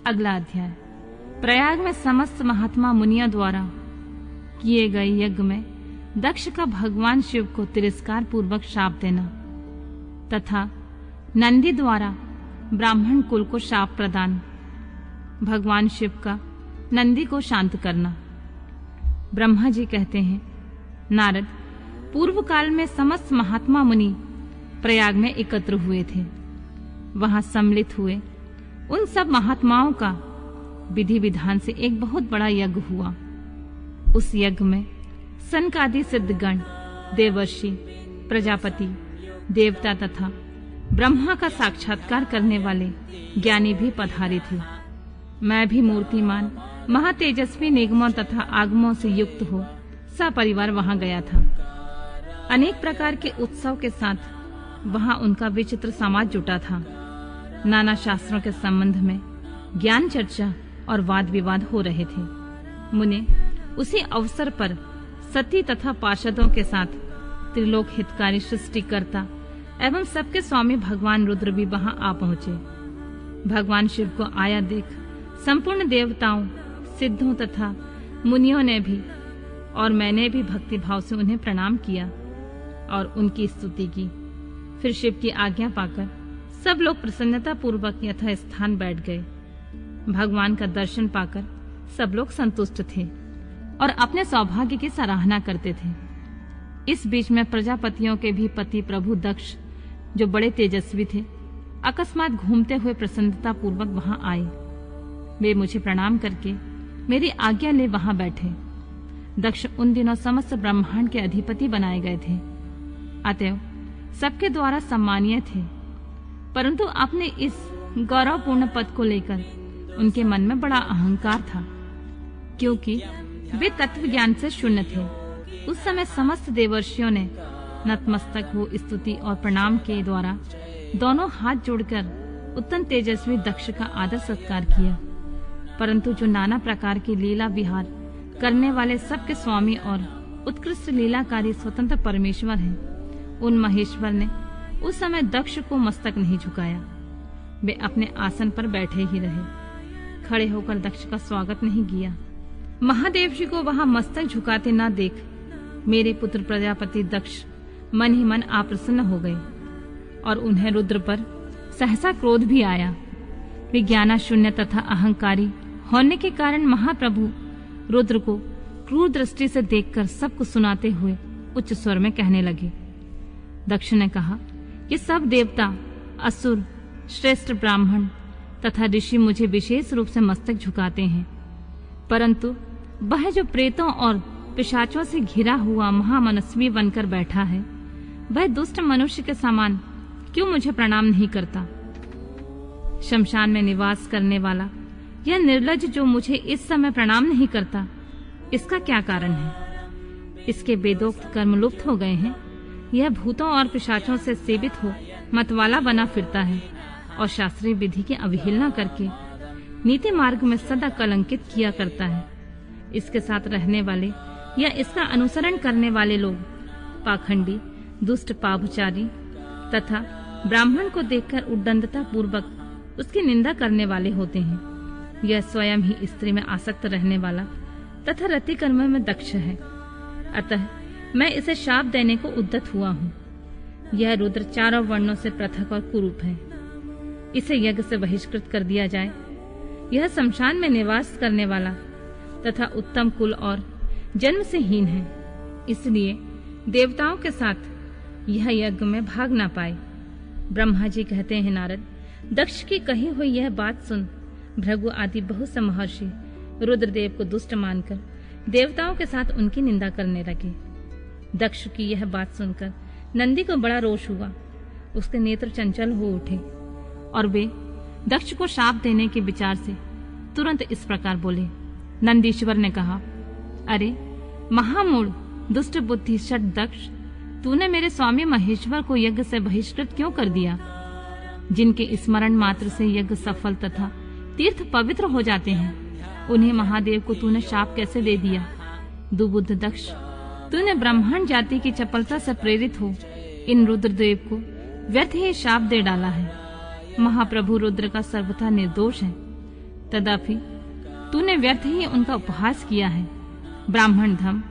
अगला अध्याय। प्रयाग में समस्त महात्मा मुनियों द्वारा किए गए यज्ञ में दक्ष का भगवान शिव को तिरस्कार पूर्वक शाप देना तथा नंदी द्वारा ब्राह्मण कुल को शाप प्रदान, भगवान शिव का नंदी को शांत करना। ब्रह्मा जी कहते हैं, नारद, पूर्व काल में समस्त महात्मा मुनि प्रयाग में एकत्र हुए थे। वहां सम्मिलित हुए उन सब महात्माओं का विधि विधान से एक बहुत बड़ा यज्ञ हुआ। उस यज्ञ में सनकादि सिद्धगण, देवर्षि, प्रजापति, देवता तथा ब्रह्मा का साक्षात्कार करने वाले ज्ञानी भी पधारे थे। मैं भी मूर्तिमान महातेजस्वी निगमों तथा आगमों से युक्त हो सपरिवार वहां गया था। अनेक प्रकार के उत्सव के साथ वहां उनका विचित्र समाज जुटा था। नाना शास्त्रों के संबंध में ज्ञान चर्चा और वाद विवाद हो रहे थे। मुने उसी अवसर पर सती तथा पार्षदों के साथ त्रिलोक हितकारी सृष्टिकर्ता एवं सबके स्वामी भगवान रुद्र भी वहां आ पहुंचे। भगवान शिव को आया देख संपूर्ण देवताओं, सिद्धों तथा मुनियों ने भी और मैंने भी भक्ति भाव से उन्हें प्रणाम किया और उनकी स्तुति की। फिर शिव की आज्ञा पाकर सब लोग प्रसन्नता पूर्वक यथा स्थान बैठ गए। भगवान का दर्शन पाकर सब लोग संतुष्ट थे और अपने सौभाग्य की सराहना करते थे। इस बीच में प्रजापतियों के भी पति प्रभु दक्ष, जो बड़े तेजस्वी थे, अकस्मात घूमते हुए प्रसन्नता पूर्वक वहां आए। वे मुझे प्रणाम करके मेरी आज्ञा ले वहां बैठे। दक्ष उन दिनों समस्त ब्रह्मांड के अधिपति बनाए गए थे, अतएव सबके द्वारा सम्मानीय थे। परंतु अपने इस गौरवपूर्ण पद को लेकर उनके मन में बड़ा अहंकार था, क्योंकि वे तत्व ज्ञान से शून्य थे। उस समय समस्त देवर्षियों ने नतमस्तक हो स्तुति और प्रणाम के द्वारा दोनों हाथ जोड़कर उत्तम तेजस्वी दक्ष का आदर सत्कार किया। परंतु जो नाना प्रकार की लीला विहार करने वाले सबके स्वामी और उत्कृष्ट लीलाकारी स्वतंत्र परमेश्वर हैं, उन महेश्वर ने उस समय दक्ष को मस्तक नहीं झुकाया। वे अपने आसन पर बैठे ही रहे, खड़े होकर दक्ष का स्वागत नहीं किया। महादेव जी को वहां मस्तक झुकाते न देख मेरे पुत्र प्रजापति दक्ष मन ही मन अप्रसन्न हो गए और उन्हें रुद्र पर सहसा क्रोध भी आया। वे ज्ञानाशून्य तथा अहंकारी होने के कारण महाप्रभु रुद्र को क्रूर दृष्टि से देखकर सबको सुनाते हुए उच्च स्वर में कहने लगे। दक्ष ने कहा, ये सब देवता, असुर, श्रेष्ठ ब्राह्मण तथा ऋषि मुझे विशेष रूप से मस्तक झुकाते हैं, परंतु वह जो प्रेतों और पिशाचों से घिरा हुआ महामनस्वी बनकर बैठा है, वह दुष्ट मनुष्य के समान क्यों मुझे प्रणाम नहीं करता। शमशान में निवास करने वाला यह निर्लज्ज जो मुझे इस समय प्रणाम नहीं करता, इसका क्या कारण है? इसके वेदोक्त कर्म लुप्त हो गए हैं। यह भूतों और पिशाचों से सेवित हो मतवाला बना फिरता है और शास्त्रीय विधि की अवहेलना करके नीति मार्ग में सदा कलंकित किया करता है। इसके साथ रहने वाले या इसका अनुसरण करने वाले लोग पाखंडी, दुष्ट, पापचारी तथा ब्राह्मण को देखकर उद्दंडता पूर्वक उसकी निंदा करने वाले होते हैं। यह स्वयं ही स्त्री में आसक्त रहने वाला तथा रति कर्म में दक्ष है, अतः मैं इसे शाप देने को उद्यत हुआ हूँ। यह रुद्र चारों वर्णों से पृथक और कुरूप है, इसे यज्ञ से बहिष्कृत कर दिया जाए। यह शमशान में निवास करने वाला तथा उत्तम कुल और जन्म से हीन है, इसलिए देवताओं के साथ यह यज्ञ में भाग ना पाए। ब्रह्मा जी कहते हैं, नारद, दक्ष की कही हुई यह बात सुन भृगु आदि बहुत से महर्षि रुद्रदेव को दुष्ट मानकर देवताओं के साथ उनकी निंदा करने लगे। दक्ष की यह बात सुनकर नंदी को बड़ा रोष हुआ, उसके नेत्र चंचल हो उठे और वे दक्ष को शाप देने के विचार से तुरंत इस प्रकार बोले। नंदीश्वर ने कहा, अरे महामूढ़, दुष्ट बुद्धि षट दक्ष, तूने मेरे स्वामी महेश्वर को यज्ञ से बहिष्कृत क्यों कर दिया? जिनके स्मरण मात्र से यज्ञ सफल तथा तीर्थ पवित्र हो जाते हैं, उन्हें महादेव को तूने शाप कैसे दे दिया? दुबुद्ध दक्ष, तूने ब्राह्मण जाति की चपलता से प्रेरित हो इन रुद्रदेव को व्यर्थ ही शाप दे डाला है। महाप्रभु रुद्र का सर्वथा निर्दोष है, तदापि तूने व्यर्थ ही उनका उपहास किया है। ब्राह्मण धम,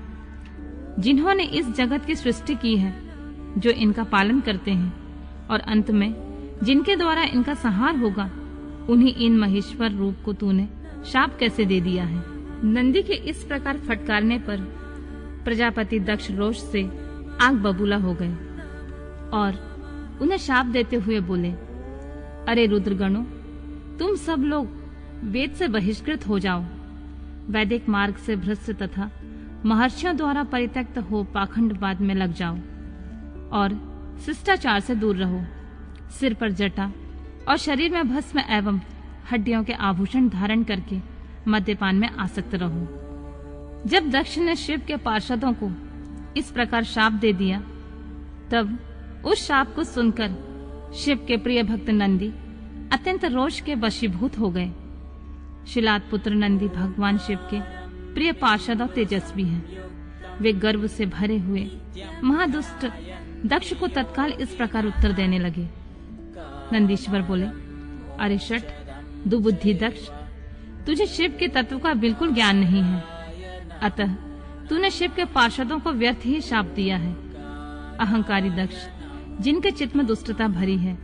जिन्होंने इस जगत की सृष्टि की है, जो इनका पालन करते हैं और अंत में जिनके द्वारा इनका संहार होगा, उन्हीं इन महेश्वर रूप को तूने शाप कैसे दे दिया है। नंदी के इस प्रकार फटकारने पर प्रजापति दक्ष रोष से आग बबूला हो गए और उन्हें शाप देते हुए बोले, अरे रुद्रगणों, तुम सब लोग वेद से बहिष्कृत हो जाओ, वैदिक मार्ग से भ्रष्ट तथा महर्षियों द्वारा परित्यक्त हो पाखंडवाद में लग जाओ और शिष्टाचार से दूर रहो। सिर पर जटा और शरीर में भस्म एवं हड्डियों के आभूषण धारण करके मद्यपान में आसक्त रहो। जब दक्ष ने शिव के पार्षदों को इस प्रकार शाप दे दिया, तब उस शाप को सुनकर शिव के प्रिय भक्त नंदी अत्यंत रोष के वशीभूत हो गए। शिलाद पुत्र नंदी भगवान शिव के प्रिय पार्षद और तेजस्वी हैं। वे गर्व से भरे हुए महादुष्ट दक्ष को तत्काल इस प्रकार उत्तर देने लगे। नंदीश्वर बोले, अरे शठ, दुबुद्धि दक्ष, तुझे शिव के तत्व का बिल्कुल ज्ञान नहीं है, अतः तूने शिव के पार्षदों को व्यर्थ ही शाप दिया है। अहंकारी दक्ष, जिनके चित्त में दुष्टता भरी है,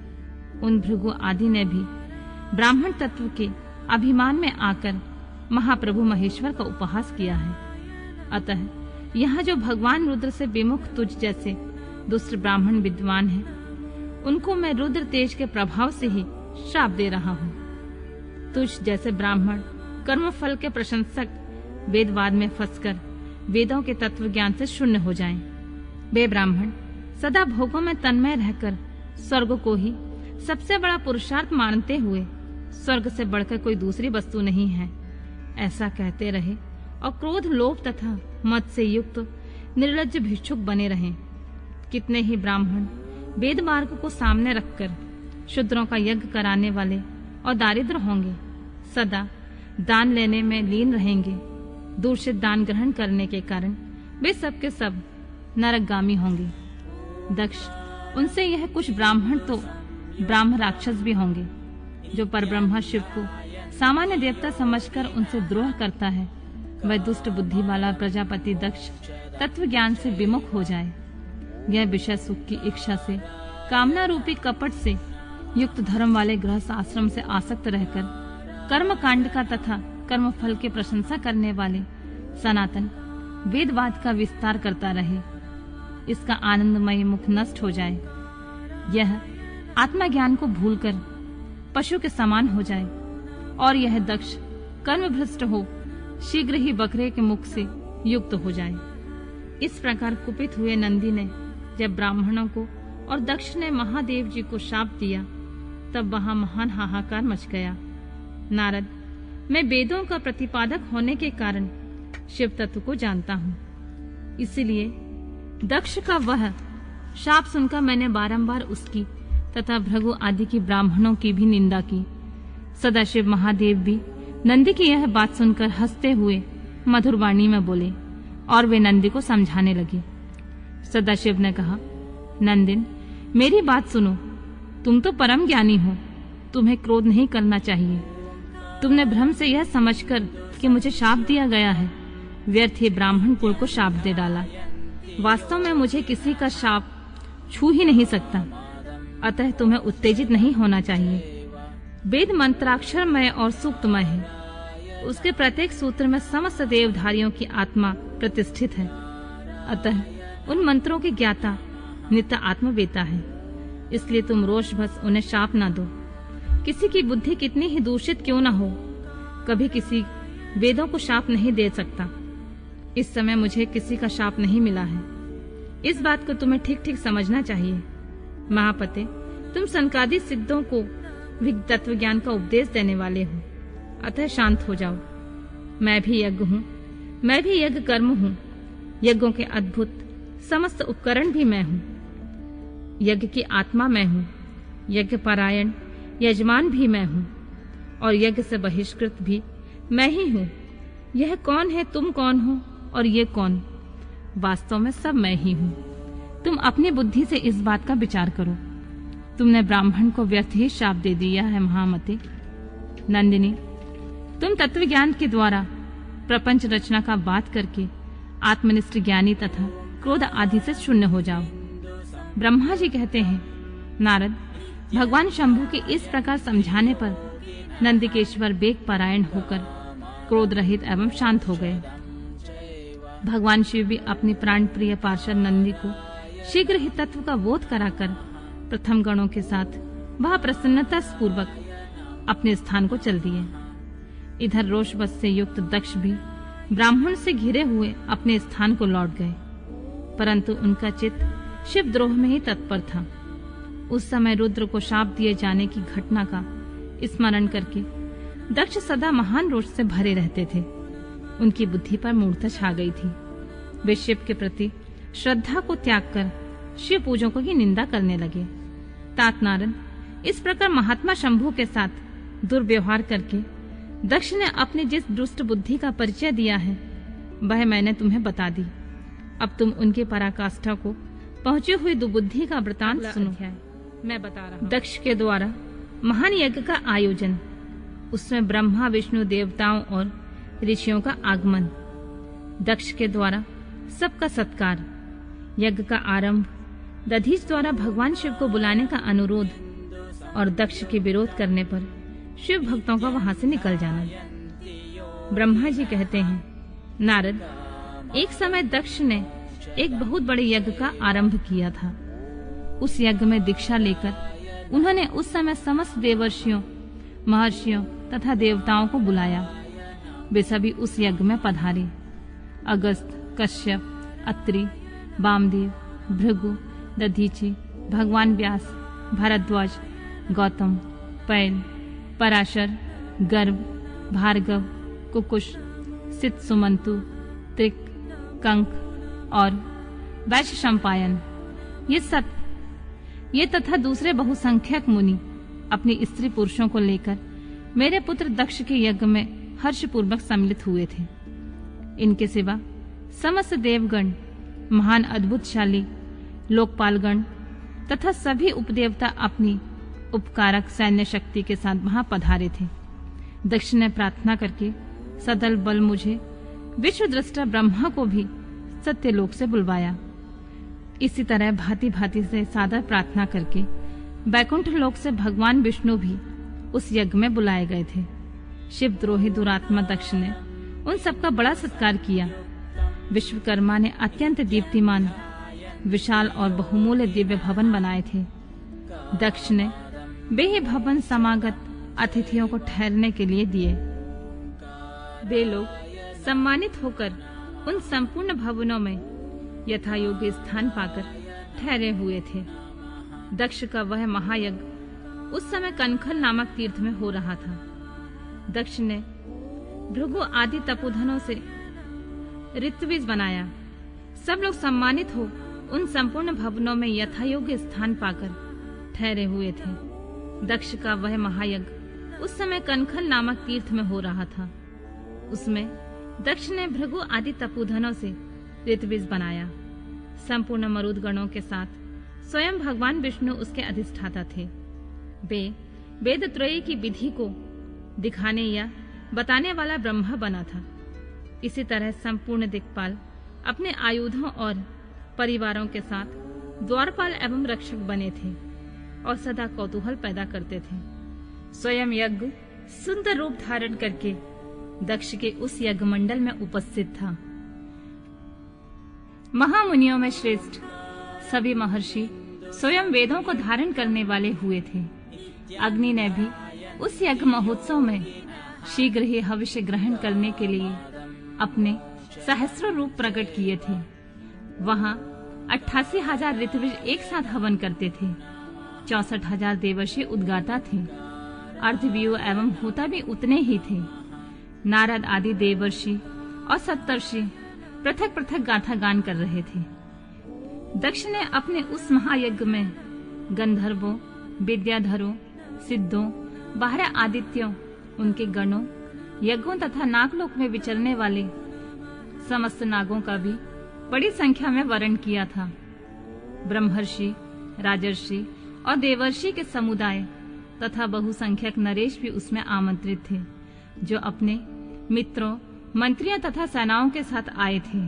उन भृगु आदि ने भी ब्राह्मण तत्व के अभिमान में आकर महाप्रभु महेश्वर का उपहास किया है। अतः यहाँ जो भगवान रुद्र से विमुख तुझ जैसे दुष्ट ब्राह्मण विद्वान हैं, उनको मैं रुद्र तेज के प्रभाव से ही श्राप दे रहा हूँ। तुझ जैसे ब्राह्मण कर्म फल के प्रशंसक वेदवाद में फंसकर वेदों के तत्व ज्ञान से शून्य हो जाएं। वे ब्राह्मण सदा भोगों में तन्मय रहकर स्वर्ग को ही सबसे बड़ा पुरुषार्थ मानते हुए स्वर्ग से बढ़कर कोई दूसरी वस्तु नहीं है, ऐसा कहते रहे और क्रोध, लोभ तथा मद से युक्त निर्लज्ज भिक्षुक बने रहें। कितने ही ब्राह्मण वेद मार्ग को सामने रखकर शूद्रों का यज्ञ कराने वाले और दारिद्र होंगे, सदा दान लेने में लीन रहेंगे। दूषित दान ग्रहण करने के कारण वे सब के सब नरकगामी होंगे। दक्ष, उनसे यह कुछ ब्राह्मण तो ब्राह्म राक्षस भी होंगे, जो परब्रह्मा शिव को सामान्य देवता समझकर उनसे द्रोह करता है, वह दुष्ट बुद्धि वाला प्रजापति दक्ष तत्व ज्ञान से विमुख हो जाए। यह विषय सुख की इच्छा से, कामना रूपी कपट से युक्त धर्म वाले गृहस्थ आश्रम से आसक्त रहकर कर्म कांड का तथा कर्म फल की प्रशंसा करने वाले सनातन वेदवाद का विस्तार करता रहे। इसका आनंदमय मुख नष्ट हो जाए। यह आत्मज्ञान को भूलकर पशु के समान हो जाए और यह दक्ष कर्म भ्रष्ट हो शीघ्र ही बकरे के मुख से युक्त हो जाए। इस प्रकार कुपित हुए नंदी ने जब ब्राह्मणों को और दक्ष ने महादेव जी को शाप दिया, तब वहां महान हाहाकार मच गया। नारद, मैं वेदों का प्रतिपादक होने के कारण शिव तत्व को जानता हूँ, इसलिए दक्ष का वह शाप सुनकर मैंने बारंबार उसकी तथा भृगु आदि की ब्राह्मणों की भी निंदा की। सदाशिव महादेव भी नंदी की यह बात सुनकर हंसते हुए मधुर वाणी में बोले और वे नंदी को समझाने लगे। सदाशिव ने कहा, नंदिन, मेरी बात सुनो, तुम तो परम ज्ञानी हो, तुम्हें क्रोध नहीं करना चाहिए। तुमने भ्रम से यह समझकर कि मुझे शाप दिया गया है, व्यर्थ ही ब्राह्मण कुल को शाप दे डाला। वास्तव में मुझे किसी का शाप छू ही नहीं सकता, अतः तुम्हें उत्तेजित नहीं होना चाहिए। वेद मंत्राक्षरमय और सूक्तमय है, उसके प्रत्येक सूत्र में समस्त देवधारियों की आत्मा प्रतिष्ठित है, अतः उन मंत्रों के ज्ञाता नित्य आत्मवेता है। इसलिए तुम रोषवश उन्हें शाप न दो। किसी की बुद्धि कितनी ही दूषित क्यों न हो, कभी किसी वेदों को शाप नहीं दे सकता। इस समय मुझे किसी का शाप नहीं मिला है, इस बात को तुम्हें ठीक ठीक समझना चाहिए। महापते, तुम सनकादि सिद्धों को भी तत्व ज्ञान का उपदेश देने वाले हो, अतः शांत हो जाओ। मैं भी यज्ञ हूँ, मैं भी यज्ञ कर्म हूँ, यज्ञों के अद्भुत समस्त उपकरण भी मैं हूँ। यज्ञ की आत्मा मैं हूँ, यज्ञ परायण यजमान भी मैं हूँ और यज्ञ से बहिष्कृत भी मैं ही हूँ। यह कौन है, तुम कौन हो और ये कौन? वास्तव में सब मैं ही हूँ। तुम अपनी बुद्धि से इस बात का विचार करो। तुमने ब्राह्मण को व्यर्थ ही शाप दे दिया है महामते। नंदिनी, तुम तत्व ज्ञान के द्वारा प्रपंच रचना का बात करके आत्मनिष्ठ ज्ञानी तथा क्रोध आदि से शून्य हो जाओ। ब्रह्मा जी कहते हैं, नारद, भगवान शंभु के इस प्रकार समझाने पर नंदिकेश्वर वेग परायण होकर क्रोध रहित एवं शांत हो गए। भगवान शिव भी अपने प्राण प्रिय पार्षद नंदी को शीघ्र ही तत्व का बोध कराकर प्रथम गणों के साथ वह प्रसन्नता पूर्वक अपने स्थान को चल दिए। इधर रोषवश से युक्त दक्ष भी ब्राह्मण से घिरे हुए अपने स्थान को लौट गए, परंतु उनका चित्त शिवद्रोह में ही तत्पर था। उस समय रुद्र को शाप दिए जाने की घटना का स्मरण करके दक्ष सदा महान रोष से भरे रहते थे। उनकी बुद्धि पर मूर्छा छा गई थी। वे शिव के प्रति श्रद्धा को त्याग कर शिव पूजकों की निंदा करने लगे। तात नारद, इस प्रकार महात्मा शंभु के साथ दुर्व्यवहार करके दक्ष ने अपने जिस दुष्ट बुद्धि का परिचय दिया है वह मैंने तुम्हें बता दी। अब तुम उनके पराकाष्ठा को पहुंचे हुए दुबुद्धि का वृतांत सुनो। मैं बता रहा हूं। दक्ष के द्वारा महान यज्ञ का आयोजन, उसमें ब्रह्मा विष्णु देवताओं और ऋषियों का आगमन, दक्ष के द्वारा सबका सत्कार, यज्ञ का आरंभ, दधीच द्वारा भगवान शिव को बुलाने का अनुरोध और दक्ष के विरोध करने पर शिव भक्तों का वहां से निकल जाना। ब्रह्मा जी कहते हैं, नारद, एक समय दक्ष ने एक बहुत बड़े यज्ञ का आरंभ किया था। उस यज्ञ में दीक्षा लेकर उन्होंने उस समय समस्त देवर्षियों, महर्षियों तथा देवताओं को बुलाया। वे सभी उस यज्ञ में पधारे। अगस्त, कश्यप, अत्रि, वामदेव, भृगु, दधीचि, भगवान व्यास, भारद्वाज, गौतम, पैल, पराशर, गर्भ, भार्गव, कुकुश, सित सुमंतु, त्रिक, कंक और वैशंपायन, ये तथा दूसरे बहुसंख्यक मुनि अपनी स्त्री पुरुषों को लेकर मेरे पुत्र दक्ष के यज्ञ में हर्षपूर्वक सम्मिलित हुए थे। इनके सिवा समस्त देवगण, महान अद्भुतशाली लोकपालगण तथा सभी उपदेवता अपनी उपकारक सैन्य शक्ति के साथ वहां पधारे थे। दक्ष ने प्रार्थना करके सदल बल मुझे विश्व दृष्टा ब्रह्मा को भी सत्यलोक से बुलवाया। इसी तरह भांति भांति से सादर प्रार्थना करके वैकुंठ लोक से भगवान विष्णु भी उस यज्ञ में बुलाए गए थे। शिवद्रोही दुरात्मा दक्ष ने उन सबका बड़ा सत्कार किया। विश्वकर्मा ने अत्यंत दीप्तिमान, विशाल और बहुमूल्य दिव्य भवन बनाए थे। दक्ष ने वे ही भवन समागत अतिथियों को ठहरने के लिए दिए। वे लोग सम्मानित होकर उन संपूर्ण भवनों में यथा योग्य स्थान पाकर ठहरे हुए थे। दक्ष का वह महायज्ञ उस समय कनखल नामक तीर्थ में हो रहा था। दक्ष ने भृगु आदि तपोधनों से ऋत्विज बनाया। सब लोग सम्मानित हो उन संपूर्ण भवनों में यथा योग्य स्थान पाकर ठहरे हुए थे। दक्ष का वह महायज्ञ उस समय कनखल नामक तीर्थ में हो रहा था। उसमें दक्ष ने भृगु आदि तपोधनों से ऋत्विज बनाया। संपूर्ण मरुद गणों के साथ स्वयं भगवान विष्णु उसके अधिष्ठाता थे। वे वेदत्रयी की विधि को दिखाने या बताने वाला ब्रह्मा बना था। इसी तरह संपूर्ण दिक्पाल अपने आयुधों और परिवारों के साथ द्वारपाल एवं रक्षक बने थे और सदा कौतूहल पैदा करते थे। स्वयं यज्ञ सुंदर रूप धारण करके दक्ष के उस यज्ञ मंडल में उपस्थित था। महामुनियों में श्रेष्ठ सभी महर्षि स्वयं वेदों को धारण करने वाले हुए थे। अग्नि ने भी उस यज्ञ महोत्सव में शीघ्र ही हविष्य ग्रहण करने के लिए अपने सहस्रों रूप प्रकट किए थे। वहां 88,000 ऋत्विज एक साथ हवन करते थे। 64,000 देवर्षि उद्गाता थे। अर्धव्यूह एवं होता भी उतने ही थे। नारद आदि देवर्षि और सप्तर्षि पृथक पृथक गाथा गान कर रहे थे। दक्ष ने अपने उस महायज्ञ में गंधर्वों, विद्याधरों, सिद्धों, 12 आदित्यों, उनके गणों, यज्ञों तथा नागलोक में विचरने वाले समस्त नागों का भी बड़ी संख्या में वर्ण किया था। ब्रह्मर्षि, राजर्षि और देवर्षि के समुदाय तथा बहुसंख्यक नरेश भी उसमें आमंत्रित थे। जो अपने मित्रों, मंत्रियों तथा सेनाओं के साथ आए थे।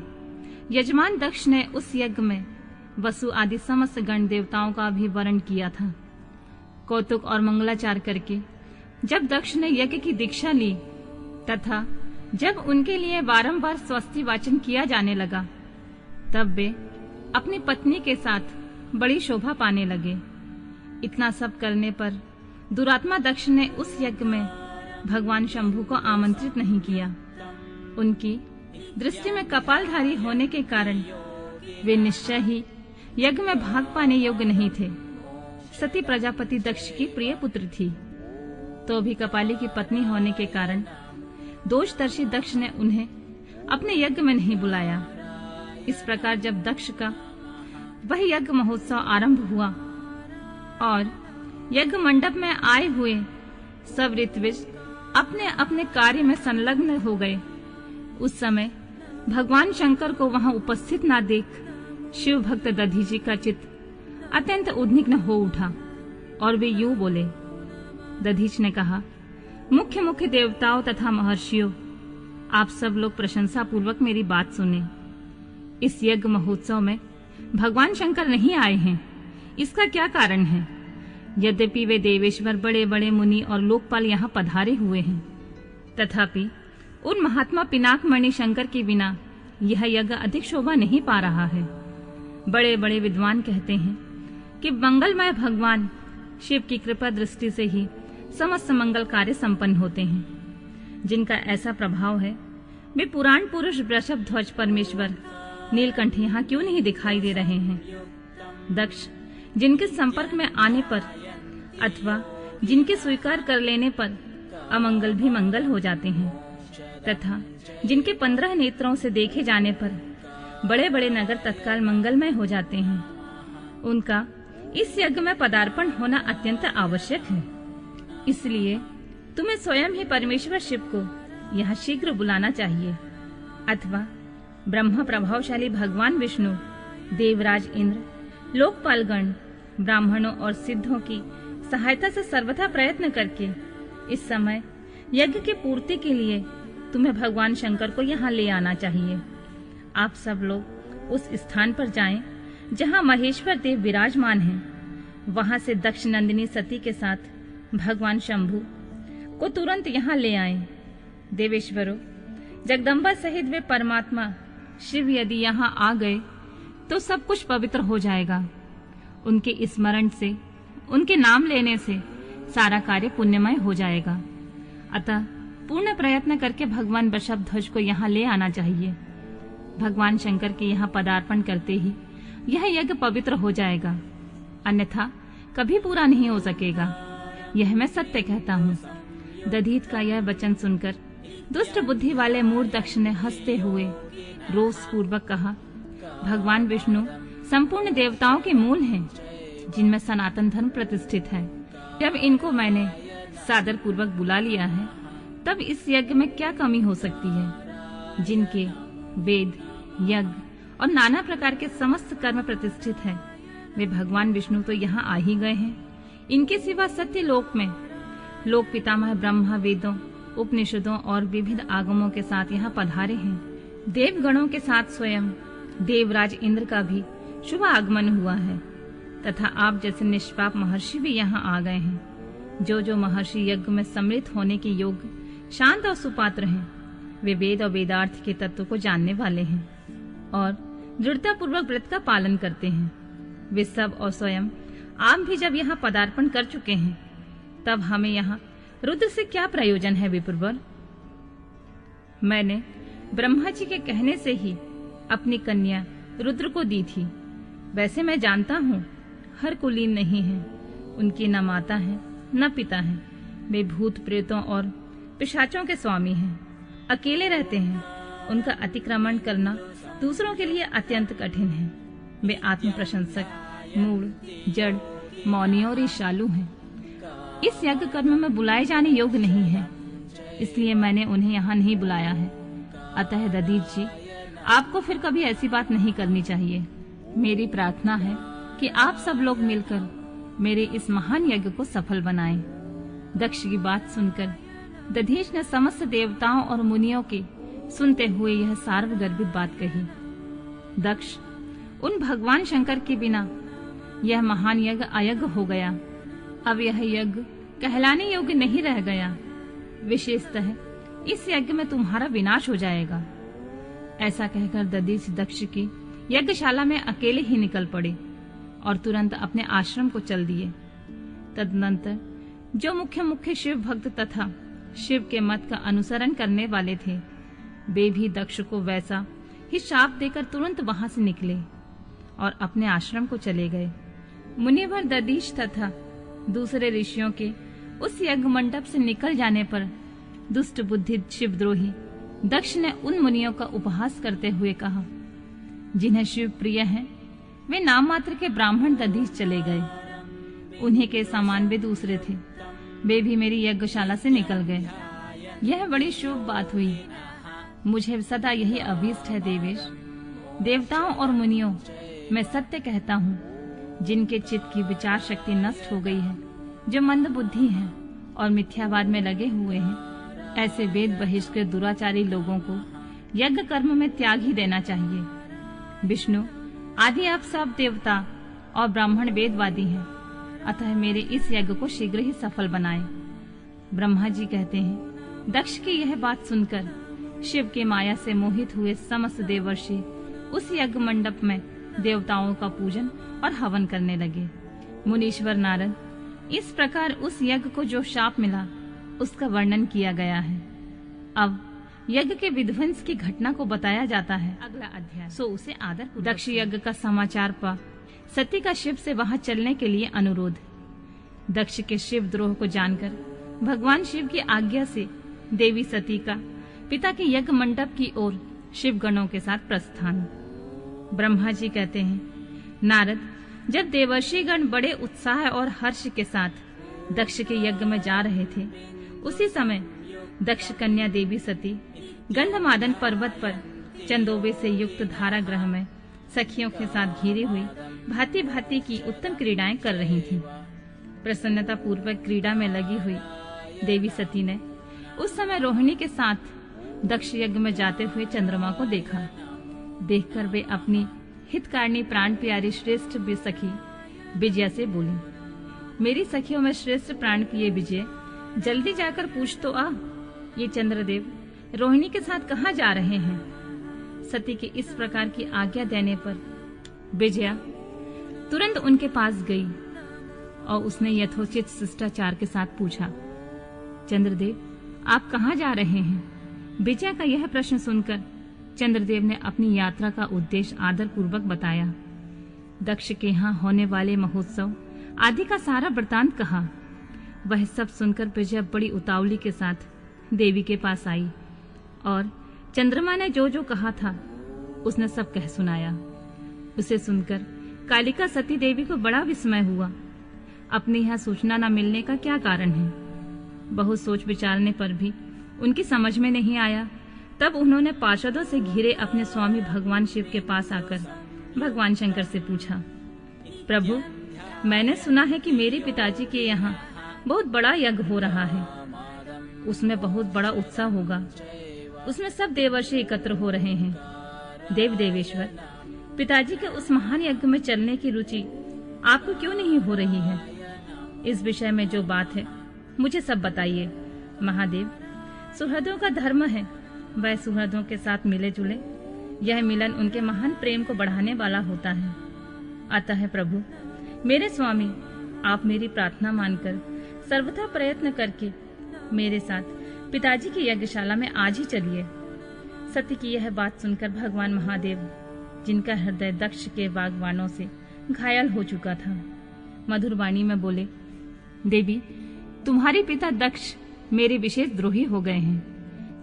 यजमान दक्ष ने उस यज्ञ में वसु आदि समस्त गण देवताओं का भी वरण किया था। कौतुक और मंगलाचार करके जब दक्ष ने यज्ञ की दीक्षा ली तथा जब उनके लिए बारंबार स्वस्ति वाचन किया जाने लगा, तब वे अपनी पत्नी के साथ बड़ी शोभा पाने लगे। इतना सब करने पर दुरात्मा दक्ष ने उस यज्ञ में भगवान शंभु को आमंत्रित नहीं किया। उनकी दृष्टि में कपालधारी होने के कारण वे निश्चय ही यज्ञ में भाग पाने योग्य नहीं थे। सती प्रजापति दक्ष की प्रिय पुत्र थी, तो भी कपाली की पत्नी होने के कारण दोषदर्शी दक्ष ने उन्हें अपने यज्ञ में नहीं बुलाया। इस प्रकार जब दक्ष का वह यज्ञ महोत्सव आरंभ हुआ और यज्ञ मंडप में आए हुए सब ऋत्विज अपने अपने कार्य में संलग्न हो गए, उस समय भगवान शंकर को वहां उपस्थित न देख शिव भक्त दधीचि का चित्त अत्यंत उद्विग्न हो उठा और वे यूं बोले। दधीच ने कहा, मुख्य मुख्य देवताओं तथा महर्षियों, आप सब लोग प्रशंसा पूर्वक मेरी बात सुने। इस यज्ञ महोत्सव में भगवान शंकर नहीं आए हैं, इसका क्या कारण है? यद्यपि वे देवेश्वर बड़े बड़े मुनि और लोकपाल यहाँ पधारे हुए हैं, तथापि उन महात्मा पिनाक मणि शंकर के बिना यह यज्ञ अधिक शोभा नहीं पा रहा है। बड़े बड़े विद्वान कहते हैं कि मंगलमय भगवान शिव की कृपा दृष्टि से ही समस्त मंगल कार्य संपन्न होते हैं। जिनका ऐसा प्रभाव है, वे पुराण पुरुष वृषभ ध्वज परमेश्वर नीलकंठ यहाँ क्यों नहीं दिखाई दे रहे हैं? दक्ष जिनके संपर्क में आने पर अथवा जिनके स्वीकार कर लेने पर अमंगल भी मंगल हो जाते हैं, तथा जिनके 15 नेत्रों से देखे जाने पर बड़े बड़े नगर तत्काल मंगलमय हो जाते हैं, उनका इस यज्ञ में पदार्पण होना अत्यंत आवश्यक है। इसलिए तुम्हें स्वयं ही परमेश्वर शिव को यहाँ शीघ्र बुलाना चाहिए, अथवा ब्रह्म प्रभावशाली भगवान विष्णु, देवराज इंद्र, लोकपालगण, ब्राह्मणों और सिद्धों की सहायता से सर्वथा प्रयत्न करके इस समय यज्ञ की पूर्ति के लिए तुम्हें भगवान शंकर को यहाँ ले आना चाहिए। आप सब लोग उस स्थान पर जाएं जहाँ महेश्वर देव विराजमान हैं। वहां से दक्ष नंदिनी सती के साथ भगवान शंभु को तुरंत यहाँ ले आएं। देवेश्वरों, जगदम्बा सहित वे परमात्मा शिव यदि यहाँ आ गए तो सब कुछ पवित्र हो जाएगा। उनके स्मरण से, उनके नाम लेने से सारा कार्य पुण्यमय हो जाएगा। अतः पूर्ण प्रयत्न करके भगवान वृषभ ध्वज को यहाँ ले आना चाहिए। भगवान शंकर के यहाँ पदार्पण करते ही यह यज्ञ पवित्र हो जाएगा, अन्यथा कभी पूरा नहीं हो सकेगा। यह मैं सत्य कहता हूँ। दधीच का यह वचन सुनकर दुष्ट बुद्धि वाले मूढ़ दक्ष ने हंसते हुए रोष पूर्वक कहा, भगवान विष्णु संपूर्ण देवताओं के मूल हैं, जिनमें सनातन धर्म प्रतिष्ठित है। जब इनको मैंने सादर पूर्वक बुला लिया है, तब इस यज्ञ में क्या कमी हो सकती है? जिनके वेद, यज्ञ और नाना प्रकार के समस्त कर्म प्रतिष्ठित है, वे भगवान विष्णु तो यहाँ आ ही गए हैं। इनके सिवा सत्य लोक में लोक पितामह ब्रह्मा वेदों, उपनिषदों और विविध आगमों के साथ यहाँ पधारे हैं। देवगणों के साथ स्वयं देवराज इंद्र का भी शुभ आगमन हुआ है, तथा आप जैसे निष्पाप महर्षि भी यहाँ आ गए हैं। जो महर्षि यज्ञ में सम्मिलित होने के योग्य, शांत और सुपात्र हैं, वे वेद और वेदार्थ के तत्व को जानने वाले हैं और दृढ़ता पूर्वक व्रत का पालन करते हैं। वे सब और स्वयं आप भी जब यहाँ पदार्पण कर चुके हैं, तब हमें यहाँ रुद्र से क्या प्रयोजन है विप्रवर? मैंने ब्रह्मा जी के कहने से ही अपनी कन्या रुद्र को दी थी। वैसे मैं जानता हूँ हर कुलीन नहीं है, उनकी न माता है न पिता है। वे भूत प्रेतों और पिशाचों के स्वामी हैं, अकेले रहते हैं। उनका अतिक्रमण करना दूसरों के लिए अत्यंत कठिन है। वे आत्म प्रशंसक, मूढ़, जड़, मौनी और ईर्ष्यालु हैं। इस यज्ञ कर्म में बुलाए जाने योग्य नहीं है, इसलिए मैंने उन्हें यहाँ नहीं बुलाया है। अतः दधीच जी, आपको फिर कभी ऐसी बात नहीं करनी चाहिए। मेरी प्रार्थना है कि आप सब लोग मिलकर मेरे इस महान यज्ञ को सफल बनाएं। दक्ष की बात सुनकर दधीच ने समस्त देवताओं और मुनियों के सुनते हुए यह सार्वगर्भित बात कही। दक्ष, उन भगवान शंकर के बिना यह महान यज्ञ अयज्ञ हो गया। अब यह यज्ञ कहलाने योग्य नहीं रह गया। विशेषतः इस यज्ञ में तुम्हारा विनाश हो जाएगा। ऐसा कहकर दधीच दक्ष की यज्ञशाला में अकेले ही निकल पड़े और तुरंत अपने आश्रम को चल दिए। तदनंतर जो मुख्य मुख्य शिव भक्त तथा शिव के मत का अनुसरण करने वाले थे, वे भी दक्ष को वैसा ही शाप देकर तुरंत वहां से निकले और अपने आश्रम को चले गए। मुनिवर दधीच तथा दूसरे ऋषियों के उस यज्ञ मंडप से निकल जाने पर दुष्ट बुद्धि शिवद्रोही दक्ष ने उन मुनियों का उपहास करते हुए कहा, जिन्हें शिव प्रिय हैं, वे नाम मात्र के ब्राह्मण दधीच चले गए। उन्हीं के समान वे दूसरे थे, वे भी मेरी यज्ञशाला से निकल गए। यह बड़ी शुभ बात हुई। मुझे सदा यही अभीष्ट है देवेश। देवताओं और मुनियों, मैं सत्य कहता हूँ, जिनके चित्त की विचार शक्ति नष्ट हो गई है, जो मंद बुद्धि हैं और मिथ्यावाद में लगे हुए हैं, ऐसे वेद बहिष्कृत दुराचारी लोगों को यज्ञ कर्म में त्याग ही देना चाहिए। विष्णु आदि आप सब देवता और ब्राह्मण वेदवादी हैं, अतः मेरे इस यज्ञ को शीघ्र ही सफल बनाएं। ब्रह्मा जी कहते हैं, दक्ष की यह बात सुनकर शिव के माया से मोहित हुए समस्त देवर्षि उस यज्ञ मंडप में देवताओं का पूजन और हवन करने लगे। मुनीश्वर नारद, इस प्रकार उस यज्ञ को जो शाप मिला उसका वर्णन किया गया है। अब यज्ञ के विध्वंस की घटना को बताया जाता है। अगला अध्याय। सो उसे आदर। दक्ष यज्ञ का समाचार पा सती का शिव से वहां चलने के लिए अनुरोध। दक्ष के शिव द्रोह को जानकर भगवान शिव की आज्ञा से देवी सती का पिता के यज्ञ मंडप की ओर शिव गणों के साथ प्रस्थान। ब्रह्मा जी कहते हैं, नारद, जब देवर्षि गण बड़े उत्साह और हर्ष के साथ दक्ष के यज्ञ में जा रहे थे, उसी समय दक्ष कन्या देवी सती गंधमादन पर्वत पर चंदोबे से युक्त धारा गृह में सखियों के साथ घिरी हुई भांति भांति की उत्तम क्रीड़ाएं कर रही थीं। प्रसन्नता पूर्वक क्रीड़ा में लगी हुई देवी सती ने उस समय रोहिणी के साथ दक्ष यज्ञ में जाते हुए चंद्रमा को देखा। देखकर वे अपनी हितकारिणी प्राण प्यारी श्रेष्ठ सखी विजया से बोली, मेरी सखियों में श्रेष्ठ प्राण प्रिय विजय, जल्दी जाकर पूछ तो आ, ये चंद्रदेव रोहिणी के साथ कहाँ जा रहे हैं। सती के इस प्रकार की आज्ञा देने पर विजया तुरंत उनके पास गई और उसने यथोचित शिष्टाचार के साथ पूछा, चंद्रदेव आप कहाँ जा रहे हैं। विजया का यह प्रश्न सुनकर चंद्रदेव ने अपनी यात्रा का उद्देश्य आदर पूर्वक बताया। दक्ष के यहाँ होने वाले महोत्सव आदि का सारा वृतांत कहा। वह सब सुनकर विजया बड़ी उतावली के साथ देवी के पास आई और चंद्रमा ने जो जो कहा था उसने सब कह सुनाया। उसे सुनकर कालिका सती देवी को बड़ा विस्मय हुआ। अपने यहाँ सूचना न मिलने का क्या कारण है। बहुत सोच विचारने पर भी उनकी समझ में नहीं आया। तब उन्होंने पार्षदों से घिरे अपने स्वामी भगवान शिव के पास आकर भगवान शंकर से पूछा, प्रभु, मैंने सुना है कि मेरे पिताजी के यहाँ बहुत बड़ा यज्ञ हो रहा है। उसमें बहुत बड़ा उत्साह होगा। उसमें सब देवर्षि एकत्र हो रहे हैं। देव देवेश्वर, पिताजी के उस महान यज्ञ में चलने की रुचि आपको क्यों नहीं हो रही है। इस विषय में जो बात है मुझे सब बताइए। महादेव, सुहृदों का धर्म है वह सुहृदों के साथ मिले जुले। यह मिलन उनके महान प्रेम को बढ़ाने वाला होता है। अतः प्रभु, मेरे स्वामी, आप मेरी प्रार्थना मानकर सर्वथा प्रयत्न करके मेरे साथ पिताजी की यज्ञशाला में आज ही चलिए। सत्य की यह बात सुनकर भगवान महादेव, जिनका हृदय दक्ष के बागवानों से घायल हो चुका था, मधुर वाणी में बोले, देवी, तुम्हारे पिता दक्ष मेरे विशेष द्रोही हो गए हैं।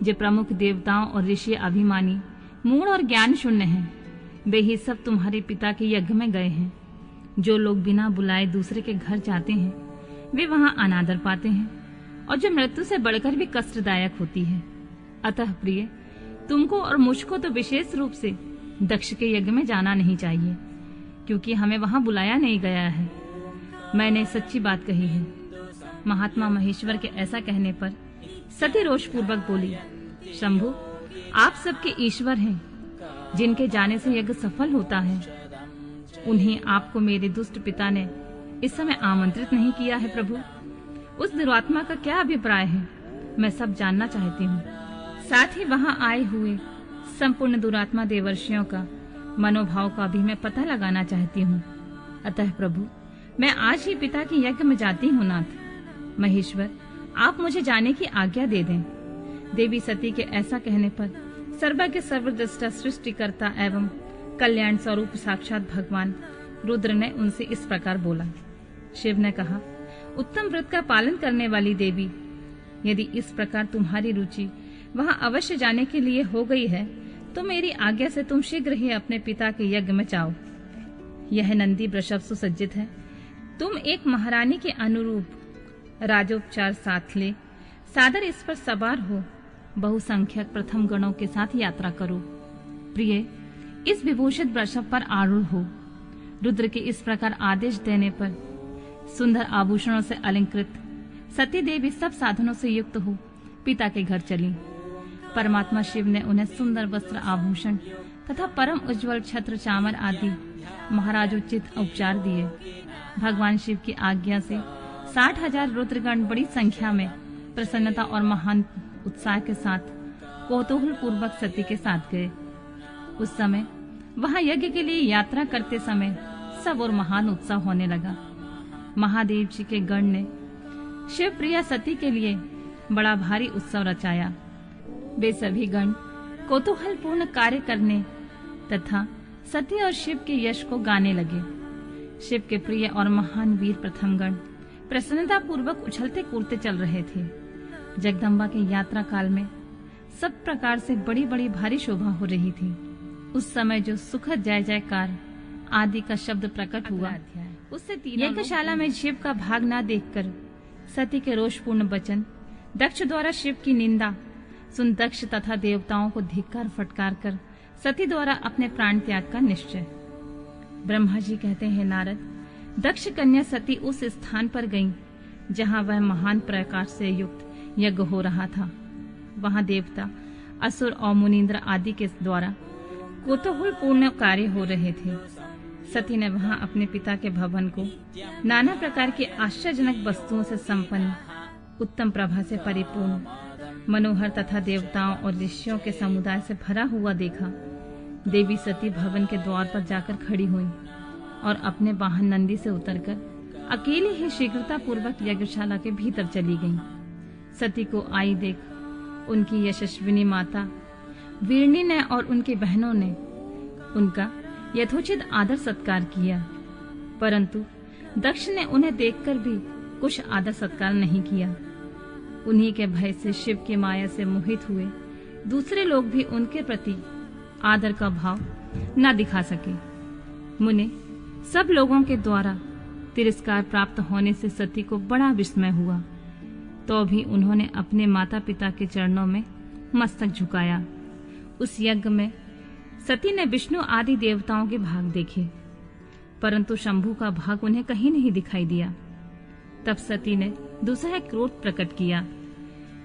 जो प्रमुख देवताओं और ऋषि अभिमानी, मूढ़ और ज्ञान शून्य हैं, वे ही सब तुम्हारे पिता के यज्ञ में गए हैं। जो लोग बिना बुलाए दूसरे के घर जाते हैं वे वहां अनादर पाते हैं और जो मृत्यु से बढ़कर भी कष्टदायक होती है। अतः प्रिय, तुमको और मुझको तो विशेष रूप से दक्ष के यज्ञ में जाना नहीं चाहिए, क्योंकि हमें वहां बुलाया नहीं गया है। मैंने सच्ची बात कही है। महात्मा महेश्वर के ऐसा कहने पर सती रोषपूर्वक बोली, शंभु, आप सबके ईश्वर हैं, जिनके जाने से यज्ञ सफल होता है। उन्हें आपको मेरे दुष्ट पिता ने इस समय आमंत्रित नहीं किया है प्रभु। उस दुरात्मा का क्या अभिप्राय है, मैं सब जानना चाहती हूँ। साथ ही वहां आए हुए संपूर्ण दुरात्मा देवर्षियों का मनोभाव का भी मैं पता लगाना चाहती हूँ। अतः प्रभु, मैं आज ही पिता के यज्ञ में जाती हूँ। नाथ महेश्वर, आप मुझे जाने की आज्ञा दे दें। देवी सती के ऐसा कहने पर सर्वज्ञ सर्वदृष्टा सृष्टिकर्ता एवं कल्याण स्वरूप साक्षात भगवान रुद्र ने उनसे इस प्रकार बोला। शिव ने कहा, उत्तम व्रत का पालन करने वाली देवी, यदि इस प्रकार तुम्हारी रुचि वहां अवश्य जाने के लिए हो गई है, तो मेरी आज्ञा से तुम शीघ्र ही अपने पिता के यज्ञ में जाओ। यह नंदी वृषभ सुसज्जित है। तुम एक महारानी के अनुरूप राजोपचार साथ ले सादर इस पर सवार हो बहुसंख्यक प्रथम गणों के साथ यात्रा करो। प्रिय, इस विभूषित वृषभ पर आरूढ़ हो। रुद्र के इस प्रकार आदेश देने पर सुंदर आभूषणों से अलंकृत सती देवी सब साधनों से युक्त हो पिता के घर चली। परमात्मा शिव ने उन्हें सुंदर वस्त्र आभूषण तथा परम उज्जवल छत्र चामर आदि महाराजोचित उपचार दिए। भगवान शिव की आज्ञा से 60,000 रुद्रगण बड़ी संख्या में प्रसन्नता और महान उत्साह के साथ कौतूहल पूर्वक सती के साथ गए। उस समय वहां यज्ञ के लिए यात्रा करते समय सब और महान उत्साह होने लगा। महादेव जी के गण ने शिव प्रिया सती के लिए बड़ा भारी उत्सव रचाया। वे सभी गण कौतूहल पूर्ण कार्य करने तथा सती और शिव के यश को गाने लगे। शिव के प्रिय और महान वीर प्रथम गण प्रसन्नता पूर्वक उछलते कूदते चल रहे थे। जगदम्बा के यात्रा काल में सब प्रकार से बड़ी बड़ी भारी शोभा हो रही थी। उस समय जो सुखद जय जयकार आदि का शब्द प्रकट हुआ, उससे यज्ञशाला में शिव का भाग न देखकर सती के रोषपूर्ण वचन, दक्ष द्वारा शिव की निंदा सुन दक्ष तथा देवताओं को धिक्कार फटकार कर सती द्वारा अपने प्राण त्याग का निश्चय। ब्रह्मा जी कहते हैं, नारद, दक्ष कन्या सती उस स्थान पर गईं जहां वह महान प्रकाश से युक्त यज्ञ हो रहा था। वहां देवता, असुर और मुनींद्र आदि के द्वारा कौतूहल पूर्ण कार्य हो रहे थे। सती ने वहां अपने पिता के भवन को नाना प्रकार की आश्चर्यजनक वस्तुओं से संपन्न, उत्तम प्रभा से परिपूर्ण, मनोहर तथा देवताओं और ऋषियों के समुदाय से भरा हुआ देखा। देवी सती भवन के द्वार पर जाकर खड़ी हुई और अपने वाहन नंदी से उतरकर अकेले ही शीघ्रता पूर्वक यज्ञशाला के भीतर चली गईं। सती को आई देख उनकी यशस्विनी माता वीरनी ने और उनकी बहनों ने उनका यथोचित आदर सत्कार किया, परंतु दक्ष ने उन्हें देखकर भी कुछ आदर सत्कार नहीं किया। उन्हीं के भय से शिव की माया से मोहित हुए दूसरे लोग भी उनके प्रति आदर का भाव न दिखा सके। मुने, सब लोगों के द्वारा तिरस्कार प्राप्त होने से सती को बड़ा विस्मय हुआ, तो भी उन्होंने अपने माता पिता के चरणों में मस्तक झुकाया। उस यज्ञ में सती ने विष्णु आदि देवताओं के भाग देखे, परंतु शंभु का भाग उन्हें कहीं नहीं दिखाई दिया। तब सती ने दूसरा क्रोध प्रकट किया।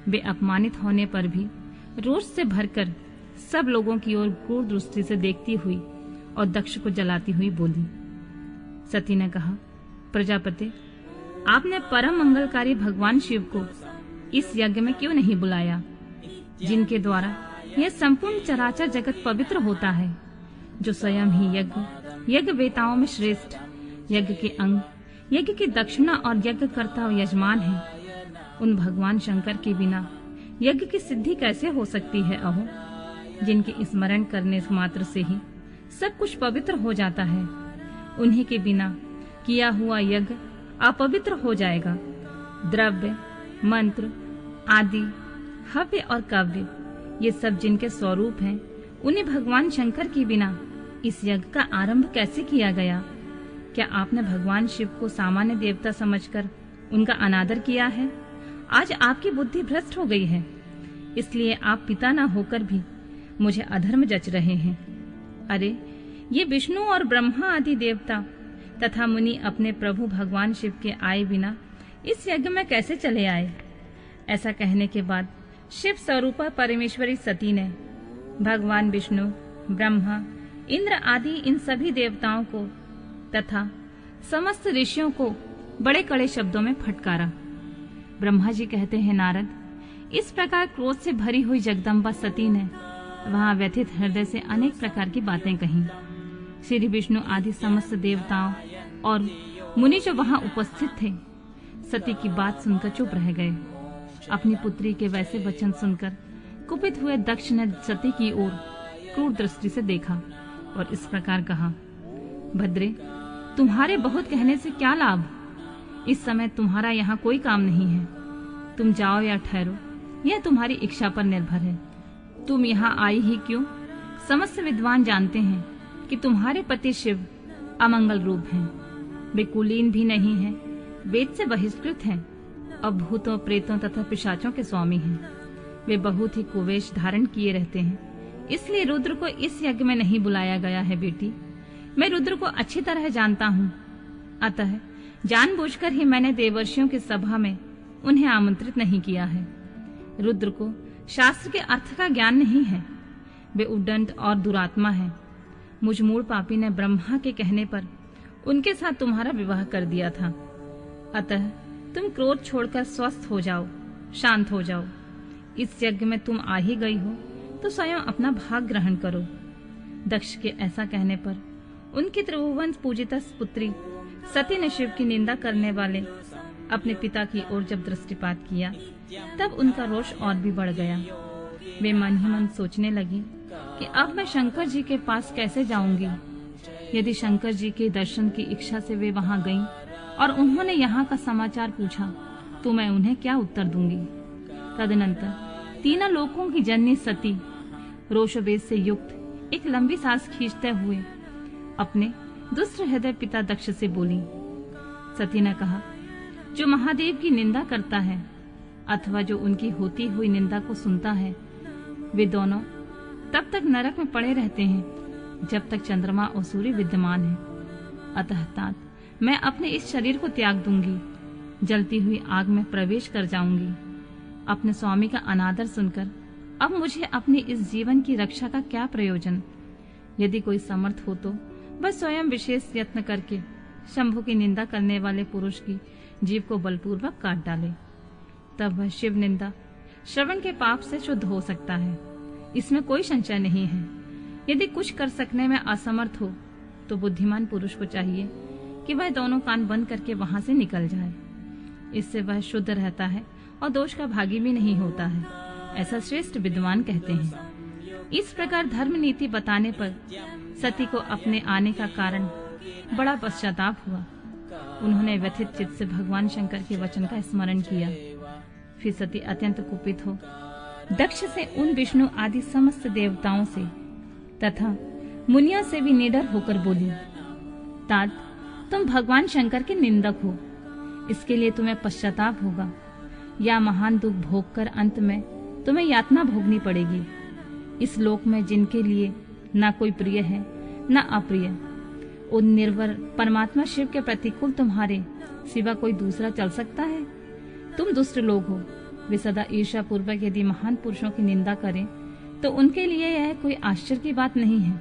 वे अपमानित होने पर भी रोष से भरकर सब लोगों की ओर क्रूर दृष्टि से देखती हुई और दक्ष को जलाती हुई बोली। सती ने कहा, प्रजापति, आपने परम मंगलकारी भगवान शिव को इस यज्ञ में क्यों नहीं बुलाया, जिनके द्वारा यह संपूर्ण चराचर जगत पवित्र होता है, जो स्वयं ही यज्ञ वेताओं में श्रेष्ठ, यज्ञ के अंग, यज्ञ की दक्षिणा और यज्ञकर्ता और यजमान है। उन भगवान शंकर के बिना यज्ञ की सिद्धि कैसे हो सकती है अहो, जिनके स्मरण करने मात्र से ही सब कुछ पवित्र हो जाता है। उन्हीं के बिना किया हुआ यज्ञ अपवित्र हो जाएगा। द्रव्य, मंत्र आदि, हव्य और काव्य, ये सब जिनके स्वरूप हैं, उन्हें भगवान शंकर के बिना इस यज्ञ का आरंभ कैसे किया गया? क्या आपने भगवान शिव को सामान्य देवता समझकर उनका अनादर किया है? आज आपकी बुद्धि भ्रष्ट हो गई है, इसलिए आप पिता न होकर भी मुझे अधर्म जच रहे हैं। अरे, ये विष्णु और ब्रह्मा आदि देवता तथा मुनि अपने प्रभु भगवान शिव के आए बिना इस यज्ञ में कैसे चले आए? ऐसा कहने के बाद शिव स्वरूपा परमेश्वरी सती ने भगवान विष्णु, ब्रह्मा, इंद्र आदि इन सभी देवताओं को तथा समस्त ऋषियों को बड़े कड़े शब्दों में फटकारा। ब्रह्मा जी कहते हैं, नारद, इस प्रकार क्रोध से भरी हुई जगदम्बा सती ने वहां व्यथित हृदय से अनेक प्रकार की बातें कही। श्री विष्णु आदि समस्त देवताओं और मुनि जो वहां उपस्थित थे सती की बात सुनकर चुप रह गए। अपनी पुत्री के वैसे वचन सुनकर कुपित हुए दक्ष ने सती की ओर क्रूर दृष्टि से देखा और इस प्रकार कहा, भद्रे, तुम्हारे बहुत कहने से क्या लाभ? इस समय तुम्हारा यहाँ कोई काम नहीं है। तुम जाओ या ठहरो, यह तुम्हारी इच्छा पर निर्भर है। तुम यहाँ आई ही क्यों? समस्त विद्वान जानते हैं कि तुम्हारे पति शिव अमंगल रूप हैं। वे कुलीन भी नहीं हैं, वेद से बहिष्कृत हैं और भूतों, प्रेतों तथा पिशाचों के स्वामी हैं। वे बहुत ही कुवेश धारण किए रहते हैं, इसलिए रुद्र को इस यज्ञ में नहीं बुलाया गया है। बेटी, मैं रुद्र को अच्छी तरह जानता हूँ, अतः जानबूझकर ही मैंने देवर्षियों की सभा में उन्हें आमंत्रित नहीं किया है। रुद्र को शास्त्र के अर्थ का ज्ञान नहीं है, वे उद्दंड और दुरात्मा हैं। मुझ मूढ़ पापी ने ब्रह्मा के कहने पर उनके साथ तुम्हारा विवाह कर दिया था, अतः तुम क्रोध छोड़कर स्वस्थ हो जाओ, शांत हो जाओ। इस यज्ञ में तुम आ ही गई हो तो स्वयं अपना भाग ग्रहण करो। दक्ष के ऐसा कहने पर उनकी त्रिभुवन पूजिता पुत्री सती ने शिव की निंदा करने वाले अपने पिता की ओर जब दृष्टिपात किया तब उनका रोष और भी बढ़ गया। वे मन ही मन सोचने लगी कि अब मैं शंकर जी के पास कैसे जाऊंगी। यदि शंकर जी के दर्शन की इच्छा से वे वहां गईं और उन्होंने यहाँ का समाचार पूछा तो मैं उन्हें क्या उत्तर दूंगी। तदनंतर तीनों लोकों की जननी सती रोषवेद से युक्त एक लंबी सांस खींचते हुए अपने दुष्ट हृदय पिता दक्ष से बोली। सती ने कहा, जो महादेव की निंदा करता है अथवा जो उनकी होती हुई निंदा को सुनता है, वे दोनों तब तक नरक में पड़े रहते हैं जब तक चंद्रमा और सूर्य विद्यमान है। अतः तात मैं अपने इस शरीर को त्याग दूंगी, जलती हुई आग में प्रवेश कर जाऊंगी। अपने स्वामी का अनादर सुनकर अब मुझे अपने इस जीवन की रक्षा का क्या प्रयोजन। यदि कोई समर्थ हो तो वह स्वयं विशेष यत्न करके शंभु की निंदा करने वाले पुरुष की जीव को बलपूर्वक काट डाले, तब वह शिव निंदा श्रवण के पाप से शुद्ध हो सकता है। इसमें कोई संशय नहीं है। यदि कुछ कर सकने में असमर्थ हो तो बुद्धिमान पुरुष को चाहिए कि वह दोनों कान बंद करके वहां से निकल जाए। इससे वह शुद्ध रहता है और दोष का भागी भी नहीं होता है, ऐसा श्रेष्ठ विद्वान कहते हैं। इस प्रकार धर्म नीति बताने पर सती को अपने आने का कारण बड़ा पश्चाताप हुआ। उन्होंने व्यथित चित्त से भगवान शंकर के वचन का स्मरण किया। फिर सती अत्यंत कुपित हो दक्ष से उन विष्णु आदि समस्त देवताओं से तथा मुनियों से भी निडर होकर बोली, तात, तुम भगवान शंकर के निंदक हो, इसके लिए तुम्हें पश्चाताप होगा या महान दुख भोगकर अंत में तुम्हें यातना भोगनी पड़ेगी। इस लोक में जिनके लिए ना कोई प्रिय है ना अप्रिय, उन निर्वर परमात्मा शिव के प्रतिकूल तुम्हारे सिवा कोई दूसरा चल सकता है? तुम दुष्ट लोग हो। वे सदा ईर्ष्या पूर्वक यदि महान पुरुषों की निंदा करें तो उनके लिए यह कोई आश्चर्य की बात नहीं है,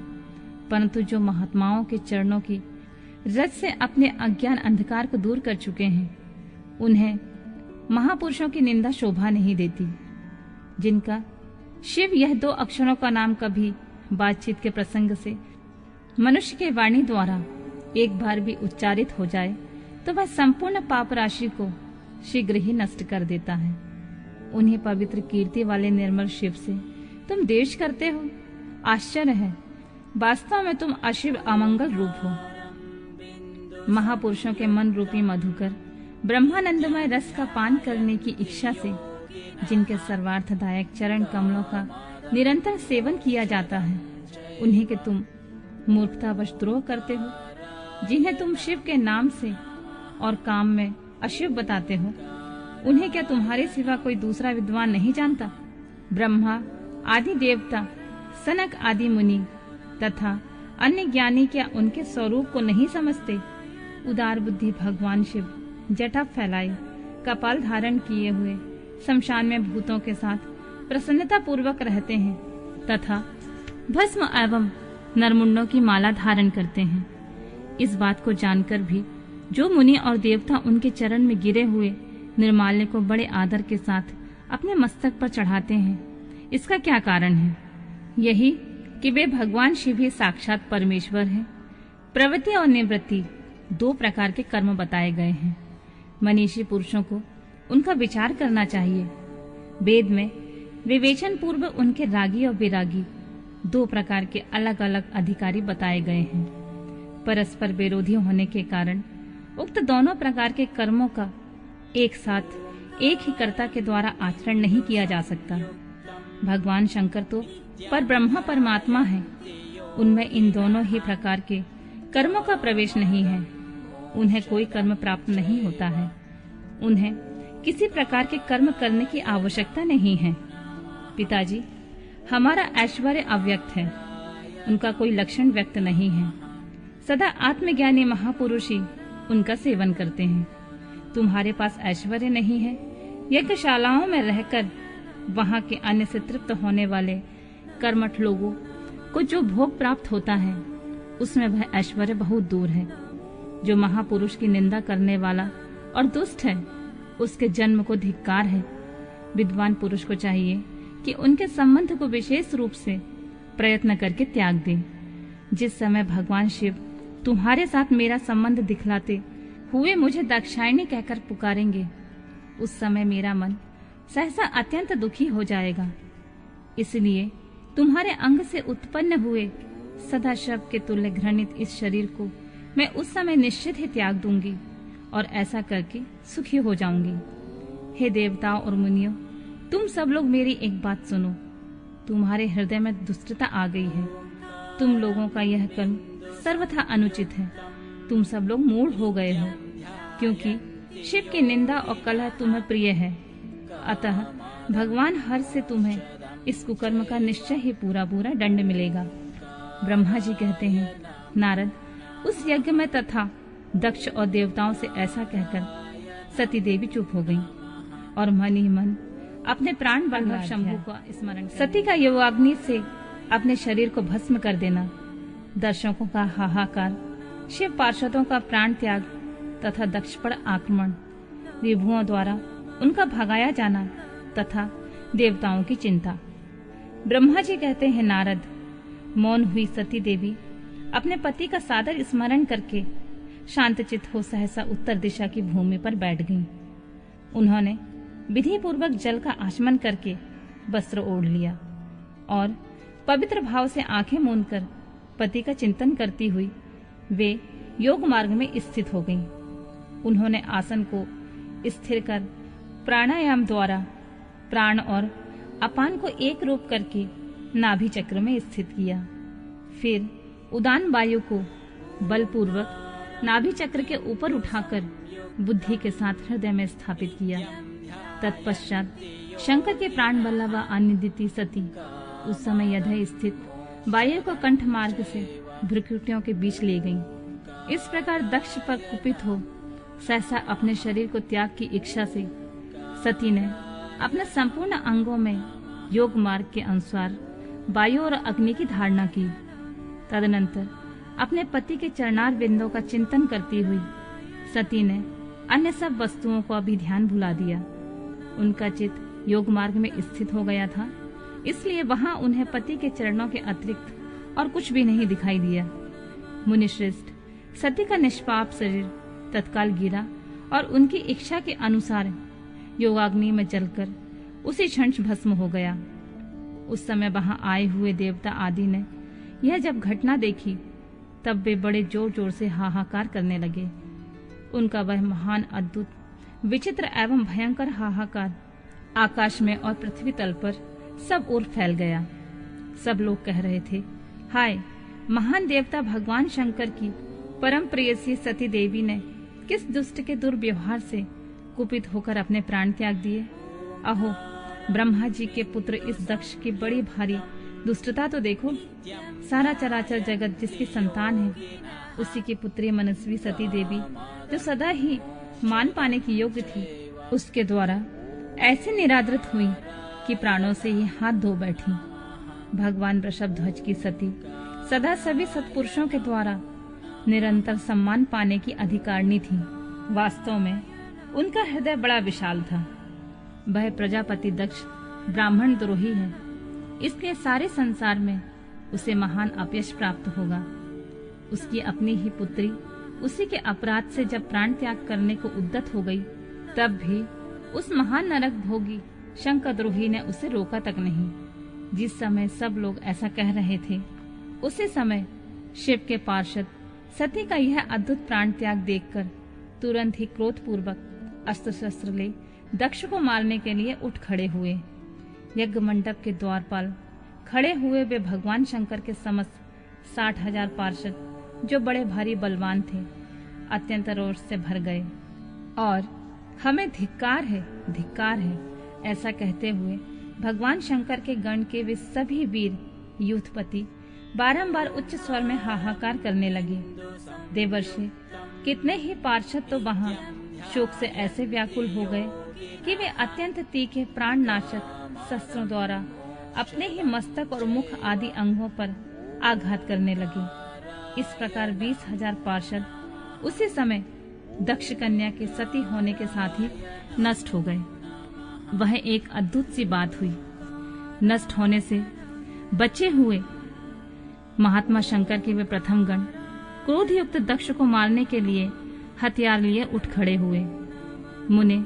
परंतु जो महात्माओं के चरणों की रज से अपने अज्ञान अंधकार को दूर कर चुके हैं, उन्हें महापुरुषों की निंदा शोभा नहीं देती। जिनका शिव यह दो अक्षरों का नाम कभी बातचीत के प्रसंग से मनुष्य के वाणी द्वारा एक बार भी उच्चारित हो जाए तो वह संपूर्ण पाप राशि को शीघ्र ही नष्ट कर देता है। उन्हें पवित्र कीर्ति वाले निर्मल शिव से तुम द्वेष करते हो। आश्चर्य है, वास्तव में तुम अशिव अमंगल रूप हो। महापुरुषों के मन रूपी मधुकर ब्रह्मानंदमय रस का पान करने की इच्छा से जिनके सर्वार्थदायक चरण कमलों का निरंतर सेवन किया जाता है, उन्हीं के तुम मूर्खतावश द्रोह करते हो। जिन्हें तुम शिव के नाम से और काम में अशिव बताते हो, उन्हें क्या तुम्हारे सिवा कोई दूसरा विद्वान नहीं जानता? ब्रह्मा आदि देवता, सनक आदि मुनि तथा अन्य ज्ञानी क्या उनके स्वरूप को नहीं समझते? उदार बुद्धि भगवान शिव जटा फैलाए, कपाल धारण किए हुए शमशान में भूतों के साथ प्रसन्नता पूर्वक रहते हैं तथा भस्म एवं नरमुंडों की माला धारण करते हैं। इस बात को जानकर भी जो मुनि और देवता उनके चरण में गिरे हुए निर्माल्य को बड़े आदर के साथ अपने मस्तक पर चढ़ाते हैं, इसका क्या कारण है? यही कि वे भगवान शिव ही साक्षात परमेश्वर हैं। प्रवृत्ति और निवृत्ति दो प्रकार के कर्म बताए गए हैं। मनीषी पुरुषों को उनका विचार करना चाहिए। वेद में विवेचन पूर्व उनके रागी और विरागी दो प्रकार के अलग अलग अधिकारी बताए गए हैं। परस्पर विरोधी होने के कारण उक्त दोनों प्रकार के कर्मों का एक साथ एक ही कर्ता के द्वारा आचरण नहीं किया जा सकता। भगवान शंकर तो पर ब्रह्मा परमात्मा है, उनमें इन दोनों ही प्रकार के कर्मों का प्रवेश नहीं है। उन्हें कोई कर्म प्राप्त नहीं होता है। उन्हें किसी प्रकार के कर्म करने की आवश्यकता नहीं है। पिताजी, हमारा ऐश्वर्य अव्यक्त है, उनका कोई लक्षण व्यक्त नहीं है। सदा आत्मज्ञानी महापुरुष ही उनका सेवन करते हैं। तुम्हारे पास ऐश्वर्य नहीं है। यज्ञशालाओं में रहकर वहां के अन्न से तृप्त होने वाले कर्मठ लोगों को जो भोग प्राप्त होता है उसमें वह ऐश्वर्य बहुत दूर है। जो महापुरुष की निंदा करने वाला और दुष्ट है उसके जन्म को धिक्कार है। विद्वान पुरुष को चाहिए कि उनके संबंध को विशेष रूप से प्रयत्न करके त्याग दें। जिस समय भगवान शिव तुम्हारे साथ मेरा संबंध दिखलाते हुए मुझे दाक्षायणी कहकर पुकारेंगे, उस समय मेरा मन सहसा अत्यंत दुखी हो जाएगा। इसलिए तुम्हारे अंग से उत्पन्न हुए सदा शव के तुल्य घृणित इस शरीर को मैं उस समय निश्चित ही त्याग दूंगी और ऐसा करके सुखी हो जाऊंगी। हे देवताओं और मुनियों, तुम सब लोग मेरी एक बात सुनो। तुम्हारे हृदय में दुष्टता आ गई है। तुम लोगों का यह कर्म सर्वथा अनुचित है। तुम सब लोग मूढ़ हो गए हो, क्योंकि शिव की निंदा और कलह तुम्हें प्रिय है। अतः भगवान हर से तुम्हें इस कुकर्म का निश्चय ही पूरा पूरा दंड मिलेगा। ब्रह्मा जी कहते हैं, नारद, उस यज्ञ में तथा दक्ष और देवताओं से ऐसा कहकर सती देवी चुप हो गईं और मन ही मन अपने प्राण बल्लभ शंभु का स्मरण। सती का योगाग्नि से अपने शरीर को भस्म कर देना, दर्शकों का हाहाकार, शिव पार्षदों का प्राण त्याग तथा दक्ष पर आक्रमण, विभुओं द्वारा उनका भगाया जाना तथा देवताओं की चिंता। ब्रह्मा जी कहते हैं, नारद, मौन हुई सती देवी अपने पति का सादर स्मरण करके शांतचित हो सहसा उत्तर दिशा की भूमि पर बैठ गईं। उन्होंने विधि पूर्वक जल का आचमन करके वस्त्र ओढ़ लिया और पवित्र भाव से आंखें मूंदकर पति का चिंतन करती हुई वे योग मार्ग में स्थित हो गईं। उन्होंने आसन को स्थिर कर प्राणायाम द्वारा प्राण और अपान को एक रूप करके नाभि चक्र में स्थित किया। फिर उदान वायु को बलपूर्वक नाभि चक्र के ऊपर उठाकर बुद्धि के साथ हृदय में स्थापित किया। तत्पश्चात शंकर के प्राण बल्लभा आनिदिति सती उस समय हृदय स्थित वायु को कंठ मार्ग से भ्रुकुटियों के बीच ले गईं। इस प्रकार दक्ष पर कुपित हो सहसा अपने शरीर को त्याग की इच्छा से सती ने अपने संपूर्ण अंगों में योग मार्ग के अनुसार वायु और अग्नि की धारणा की। तदनंतर अपने पति के चरणार बिंदों का चिंतन करती हुई सती ने अन्य सब वस्तुओं को अभी ध्यान भुला दिया। उनका चित्त योग मार्ग में स्थित हो गया था, इसलिए वहां उन्हें पति के चरणों के अतिरिक्त और कुछ भी नहीं दिखाई दिया। मुनिश्रेष्ठ, सती का निष्पाप शरीर तत्काल गिरा और उनकी इच्छा के अनुसार योगाग्नि में जलकर उसी क्षण भस्म हो गया। उस समय वहां आए हुए देवता आदि ने यह जब घटना देखी तब वे बड़े जोर जोर से हाहाकार करने लगे। उनका वह महान अद्भुत विचित्र एवं भयंकर हाहाकार आकाश में और पृथ्वी तल पर सब ओर फैल गया। सब लोग कह रहे थे, हाय, महान देवता भगवान शंकर की परम प्रेयसी सती देवी ने किस दुष्ट के दुर्व्यवहार से कुपित होकर अपने प्राण त्याग दिए। अहो, ब्रह्मा जी के पुत्र इस दक्ष की बड़ी भारी दुष्टता तो देखो। सारा चराचर जगत जिसकी संतान है उसी की पुत्री मनस्वी सती देवी जो सदा ही मान पाने की योग्य थी, उसके द्वारा ऐसे निरादृत हुई कि प्राणों से ही हाथ धो बैठी। भगवान वृषभध्वज की सती सदा सभी सत्पुरुषों के द्वारा निरंतर सम्मान पाने की अधिकारिणी थी। वास्तव में उनका हृदय बड़ा विशाल था। वह प्रजापति दक्ष ब्राह्मण द्रोही है, इसलिए सारे संसार में उसे महान अपयश प्राप्त होगा। उसकी अपनी ही पुत्री उसी के अपराध से जब प्राण त्याग करने को उद्यत हो गई, तब भी उस महान नरक भोगी शंखद्रोही ने उसे रोका तक नहीं। जिस समय सब लोग ऐसा कह रहे थे, उसी समय शिव के पार्षद सती का यह अद्भुत प्राण त्याग देखकर तुरंत ही क्रोधपूर्वक अस्त्र शस्त्र ले दक्ष को मारने के लिए उठ खड़े हुए। यज्ञ मंडप के द्वारपाल खड़े हुए वे भगवान शंकर के समस्त 60,000 पार्षद, जो बड़े भारी बलवान थे, अत्यंत रोष से भर गए और हमें धिक्कार है ऐसा कहते हुए भगवान शंकर के गण के वे सभी वीर यूथपति बारंबार उच्च स्वर में हाहाकार करने लगे। देवर्षि कितने ही पार्षद तो वहां शोक से ऐसे व्याकुल हो गए कि वे अत्यंत तीखे प्राण नाशक शस्त्रों द्वारा अपने ही मस्तक और मुख आदि अंगों पर आघात करने लगे। इस प्रकार 20,000 पार्षद उसी समय दक्ष कन्या के सती होने के साथ ही नष्ट हो गए। वह एक अद्भुत सी बात हुई। नष्ट होने से बचे हुए महात्मा शंकर के वे प्रथम गण क्रोध युक्त दक्ष को मारने के लिए हथियार लिए उठ खड़े हुए। मुने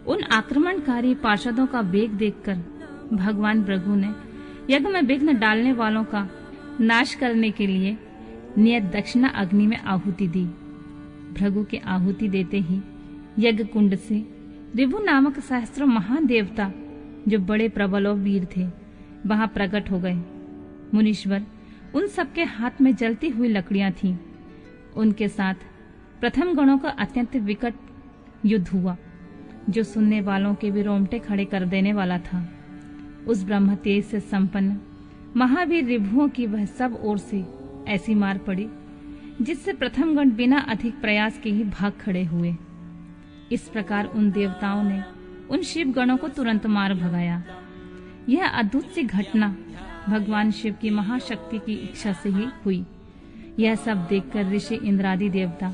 उन आक्रमणकारी पार्षदों का वेग देखकर भगवान भृगु ने यज्ञ में विघ्न डालने वालों का नाश करने के लिए नियत दक्षिणा अग्नि में आहुति दी। भृगु की आहुति देते ही यज्ञ कुंड से ऋभु नामक सहस्त्रों महादेवता, जो बड़े प्रबल और वीर थे, वहां प्रकट हो गए। मुनीश्वर उन सबके हाथ में जलती हुई लकड़ियां थीं। उनके साथ प्रथम गणों का अत्यंत विकट युद्ध हुआ, जो सुनने वालों के भी रोंगटे खड़े कर देने वाला था। उस ब्रह्म तेज से संपन्न महावीर ऋभुओं की वह सब ओर से ऐसी मार पड़ी, जिससे प्रथम गण बिना अधिक प्रयास के ही भाग खड़े हुए। इस प्रकार उन देवताओं ने उन शिव गणों को तुरंत मार भगाया। यह अद्भुत सी घटना भगवान शिव की महाशक्ति की इच्छा से ही हुई। यह सब देखकर ऋषि इंद्रादि देवता,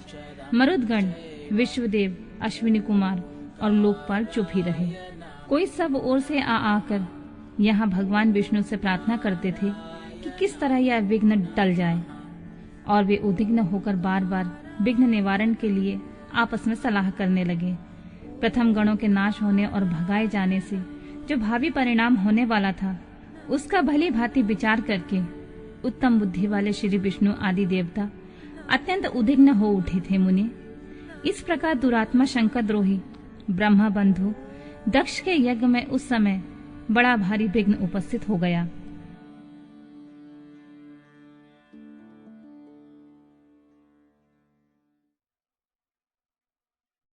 मरुदगण, विश्वदेव, अश्विनी कुमार और लोकपाल चुप ही रहे। कोई सब ओर से आकर यहाँ भगवान विष्णु से प्रार्थना करते थे कि किस तरह यह विघ्न टल जाए, और वे उद्विग्न होकर बार बार विघ्न निवारण के लिए आपस में सलाह करने लगे। प्रथम गणों के नाश होने और भगाए जाने से जो भावी परिणाम होने वाला था, उसका भली भांति विचार करके उत्तम बुद्धि वाले श्री विष्णु आदि देवता अत्यंत उद्विग्न हो उठे थे। मुनि, इस प्रकार दुरात्मा शंकर द्रोही ब्रह्मा बंधु दक्ष के यज्ञ में उस समय बड़ा भारी विघ्न उपस्थित हो गया।